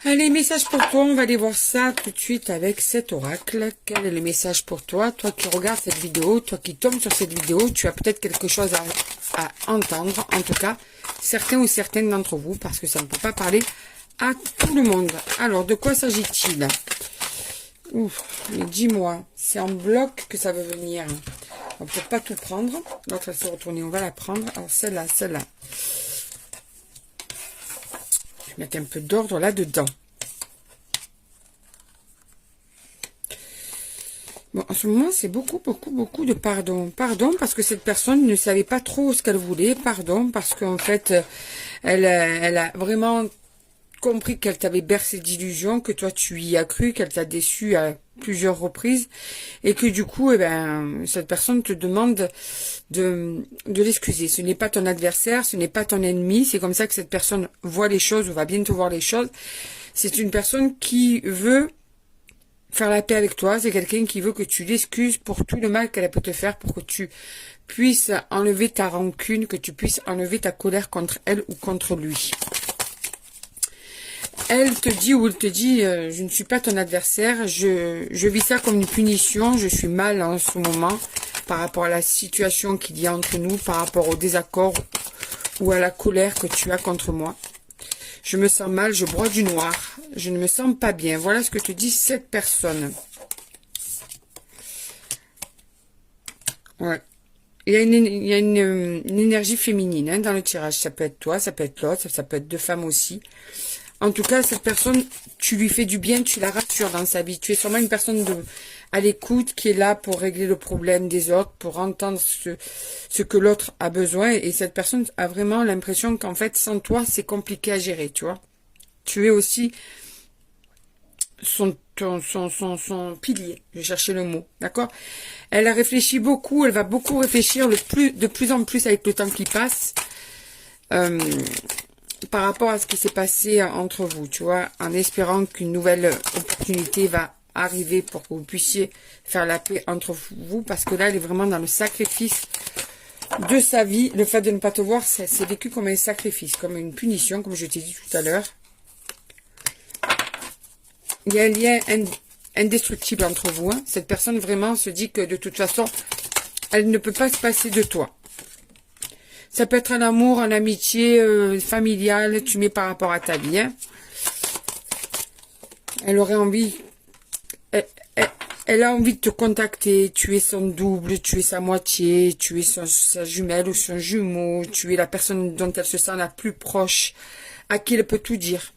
Allez, message pour toi, on va aller voir ça tout de suite avec cet oracle. Quel est le message pour toi? Toi qui regardes cette vidéo, toi qui tombes sur cette vidéo, tu as peut-être quelque chose à entendre. En tout cas, certains ou certaines d'entre vous, parce que ça ne peut pas parler à tout le monde. Alors, de quoi s'agit-il? Ouf, mais dis-moi, c'est en bloc que ça veut venir. On ne peut pas tout prendre. L'autre, elle s'est retournée, on va la prendre. Alors, celle-là, celle-là. Je vais mettre un peu d'ordre là-dedans. Bon, en ce moment, c'est beaucoup de pardon. Pardon parce que cette personne ne savait pas trop ce qu'elle voulait. Pardon parce qu'en fait, elle a vraiment compris qu'elle t'avait bercé d'illusions, que toi tu y as cru, qu'elle t'a déçu à plusieurs reprises et que du coup, eh ben, cette personne te demande de l'excuser. Ce n'est pas ton adversaire, ce n'est pas ton ennemi. C'est comme ça que cette personne voit les choses ou va bientôt voir les choses. C'est une personne qui veut faire la paix avec toi. C'est quelqu'un qui veut que tu l'excuses pour tout le mal qu'elle peut te faire, pour que tu puisses enlever ta rancune, que tu puisses enlever ta colère contre elle ou contre lui. Elle te dit ou il te dit, je ne suis pas ton adversaire, je vis ça comme une punition, je suis mal en ce moment par rapport à la situation qu'il y a entre nous, par rapport au désaccord ou à la colère que tu as contre moi. Je me sens mal, je broie du noir, je ne me sens pas bien. Voilà ce que te dit cette personne. Ouais. Il y a une énergie féminine hein, dans le tirage. Ça peut être toi, ça peut être l'autre, ça peut être deux femmes aussi. En tout cas, cette personne, tu lui fais du bien, tu la rassures dans sa vie. Tu es sûrement une personne à l'écoute qui est là pour régler le problème des autres, pour entendre ce que l'autre a besoin. Et cette personne a vraiment l'impression qu'en fait, sans toi, c'est compliqué à gérer, tu vois. Tu es aussi son pilier. Je vais chercher le mot, d'accord? Elle a réfléchi beaucoup, elle va beaucoup réfléchir de plus en plus avec le temps qui passe. Par rapport à ce qui s'est passé entre vous, tu vois, en espérant qu'une nouvelle opportunité va arriver pour que vous puissiez faire la paix entre vous, parce que là, elle est vraiment dans le sacrifice de sa vie. Le fait de ne pas te voir, c'est vécu comme un sacrifice, comme une punition, comme je t'ai dit tout à l'heure. Il y a un lien indestructible entre vous. Hein. Cette personne vraiment se dit que de toute façon, elle ne peut pas se passer de toi. Ça peut être un amour, une amitié familiale, tu mets par rapport à ta vie. Hein. Elle aurait envie, elle a envie de te contacter, tu es son double, tu es sa moitié, tu es sa jumelle ou son jumeau, tu es la personne dont elle se sent la plus proche, à qui elle peut tout dire.